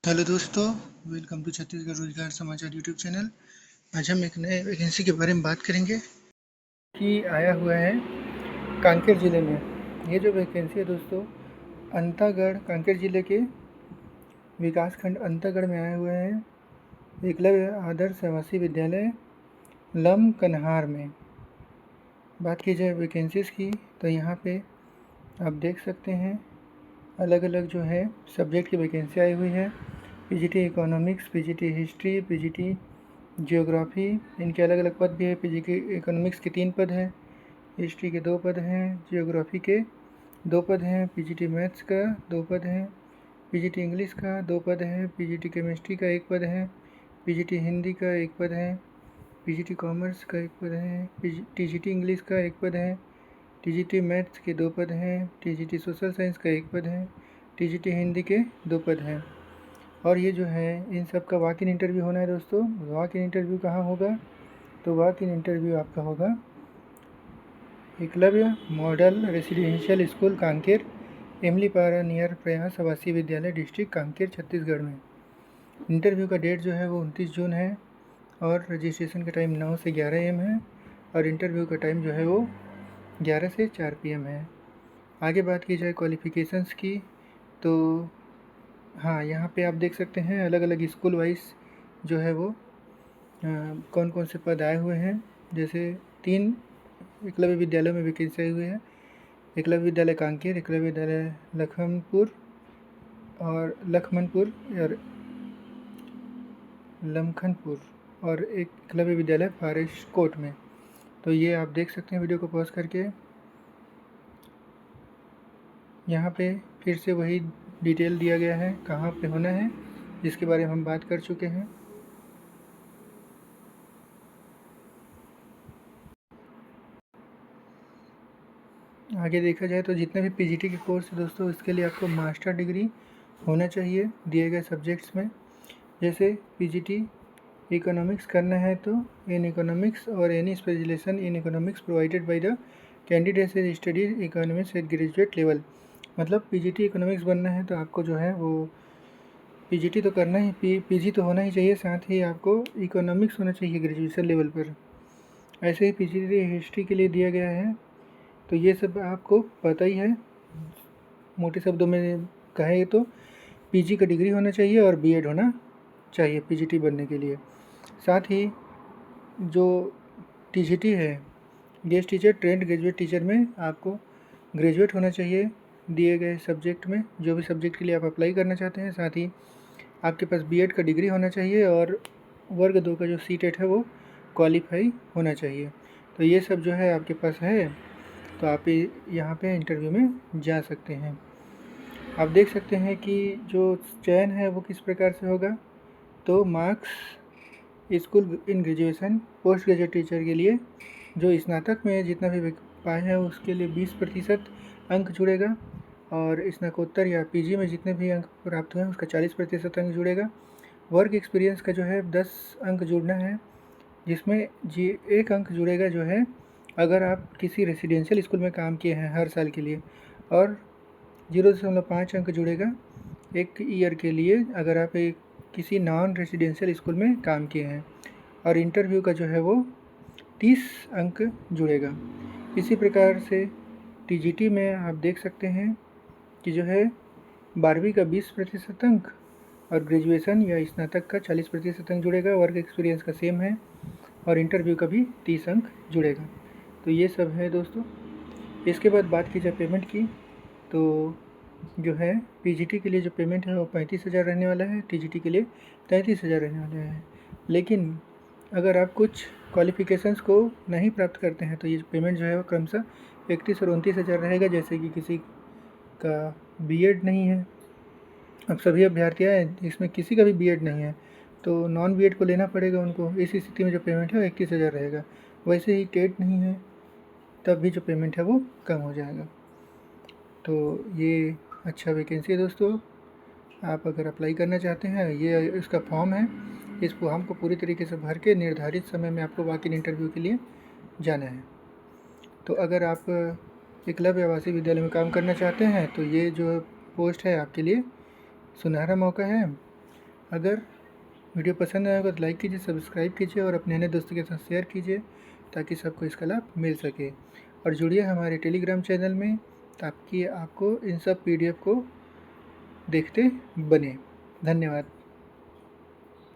Hello दोस्तों, welcome to Chhattisgarh रोजगार समाचार यूट्यूब चैनल। आज हम एक नए वैकेंसी के बारे में बात करेंगे कि आया हुआ है कांकेर ज़िले में। ये जो वैकेंसी है दोस्तों, अंतागढ़ कांकेर ज़िले के विकासखंड अंतागढ़ में आए हुए हैं। एकलव्य आदर्श आवासीय विद्यालय लमकनहार में बात की जाए वैकेंसीज़ की तो यहाँ पे आप देख सकते हैं अलग अलग जो है सब्जेक्ट की वैकेंसी आई हुई है। PGT economics, PGT history, PGT geography, इनके अलग अलग पद भी है। पीजीटी इकोनॉमिक्स के 3 पद हैं, हिस्ट्री के 2 पद हैं, जियोग्राफी के 2 पद हैं, पीजीटी मैथ्स का 2 पद हैं, पीजीटी इंग्लिश का 2 पद है, पीजीटी केमिस्ट्री का 1 पद है, पीजीटी हिंदी का 1 पद है, पीजीटी कॉमर्स का 1 पद है, टीजीटी इंग्लिश का 1 पद है, टीजीटी मैथ्स के 2 पद हैं, टीजीटी सोशल साइंस का 1 पद है, टीजीटी हिंदी के 2 पद हैं। और ये जो है इन सब का वॉक इन इंटरव्यू होना है दोस्तों। वॉक इन इंटरव्यू कहाँ होगा? तो वॉक इन इंटरव्यू आपका होगा Eklavya model residential school Kanker, Imlipara near प्रयास आवासीय विद्यालय डिस्ट्रिक्ट कांकेर छत्तीसगढ़ में। इंटरव्यू का डेट जो है वो 29 जून है और रजिस्ट्रेशन का टाइम 9 से 11 AM है और इंटरव्यू का टाइम जो है वो 11 से 4 PM है। आगे बात की जाए क्वालिफ़िकेशंस की तो हाँ, यहाँ पे आप देख सकते हैं अलग अलग स्कूल वाइज जो है वो कौन कौन से पद आए हुए हैं। जैसे 3 एकलव्य विद्यालयों में वैकेंसी आई हुई है। एकलव्य विद्यालय कांकेर, एकलव्य विद्यालय लखनपुर और लमखनपुर और एक एकलव्य विद्यालय फॉरेस्ट कोर्ट में। तो ये आप देख सकते हैं वीडियो को पॉज करके। यहाँ पे फिर से वही डिटेल दिया गया है कहाँ पे होना है, जिसके बारे में हम बात कर चुके हैं। आगे देखा जाए तो जितने भी पीजीटी के कोर्स है दोस्तों, इसके लिए आपको मास्टर डिग्री होना चाहिए दिए गए सब्जेक्ट्स में। जैसे पीजीटी इकोनॉमिक्स करना है तो इन इकोनॉमिक्स और any specialisation in economics provided by the candidates as study economics at graduate level. मतलब पीजीटी इकोनॉमिक्स बनना है तो आपको जो है वो पीजीटी तो करना ही पीजी तो होना ही चाहिए, साथ ही आपको इकोनॉमिक्स होना चाहिए ग्रेजुएशन लेवल पर। ऐसे ही पीजीटी हिस्ट्री के लिए दिया गया है। तो ये सब आपको पता ही है। मोटे शब्दों में कहें तो पीजी का डिग्री होना चाहिए और बीएड होना चाहिए पीजीटी बनने के लिए। साथ ही जो टीजीटी है, guest teacher trained graduate teacher में आपको ग्रेजुएट होना चाहिए दिए गए सब्जेक्ट में, जो भी सब्जेक्ट के लिए आप अप्लाई करना चाहते हैं। साथ ही आपके पास बीएड का डिग्री होना चाहिए और वर्ग 2 का जो सीटेट है वो क्वालिफाई होना चाहिए। तो ये सब जो है आपके पास है, तो आप यहाँ पे इंटरव्यू में जा सकते हैं। आप देख सकते हैं कि जो चयन है वो किस प्रकार से होगा। तो marks school in graduation post graduate teacher के लिए जो स्नातक में जितना भी पाए हैं उसके लिए 20% अंक जुड़ेगा और स्नातकोत्तर या पीजी में जितने भी अंक प्राप्त हुए हैं उसका 40% अंक जुड़ेगा। वर्क एक्सपीरियंस का जो है 10 अंक जुड़ना है, जिसमें जी 1 अंक जुड़ेगा जो है अगर आप किसी रेसिडेंशियल स्कूल में काम किए हैं हर साल के लिए, और 0.5 अंक जुड़ेगा 1 ईयर के लिए अगर आप एक किसी नॉन रेसिडेंशियल स्कूल में काम किए हैं। और इंटरव्यू का जो है वो 30 अंक जुड़ेगा। इसी प्रकार से टीजीटी में आप देख सकते हैं कि जो है 12वीं का 20% अंक और ग्रेजुएशन या स्नातक का 40% अंक जुड़ेगा। वर्क एक्सपीरियंस का सेम है और इंटरव्यू का भी 30 अंक जुड़ेगा। तो ये सब है दोस्तों। इसके बाद बात की जाए पेमेंट की तो जो है पीजीटी के लिए जो पेमेंट है वो 35,000 रहने वाला है, टीजीटी के लिए 33,000 रहने वाला है। लेकिन अगर आप कुछ क्वालिफ़िकेशंस को नहीं प्राप्त करते हैं तो ये पेमेंट जो है वो क्रमशः 31 और 29,000 रहेगा। जैसे कि किसी का बीएड नहीं है, अब सभी अभ्यर्थी हैं इसमें किसी का भी बीएड नहीं है तो नॉन बीएड को लेना पड़ेगा उनको। इस स्थिति में जो पेमेंट है वो 31,000 रहेगा। वैसे ही टेट नहीं है तब भी जो पेमेंट है वो कम हो जाएगा। तो ये अच्छा वैकेंसी है दोस्तों। आप अगर अप्लाई करना चाहते हैं, ये इसका फॉर्म है, इस फॉर्म को पूरी तरीके से भर के निर्धारित समय में आपको वॉक इन इंटरव्यू के लिए जाना है। तो अगर आप एकलव्य आवासीय विद्यालय में काम करना चाहते हैं तो ये जो पोस्ट है आपके लिए सुनहरा मौका है। अगर वीडियो पसंद आएगा तो लाइक कीजिए, सब्सक्राइब कीजिए और अपने अन्य दोस्तों के साथ शेयर कीजिए ताकि सबको इसका लाभ मिल सके। और जुड़िए हमारे टेलीग्राम चैनल में ताकि आपको इन सब PDF को देखते बने। धन्यवाद।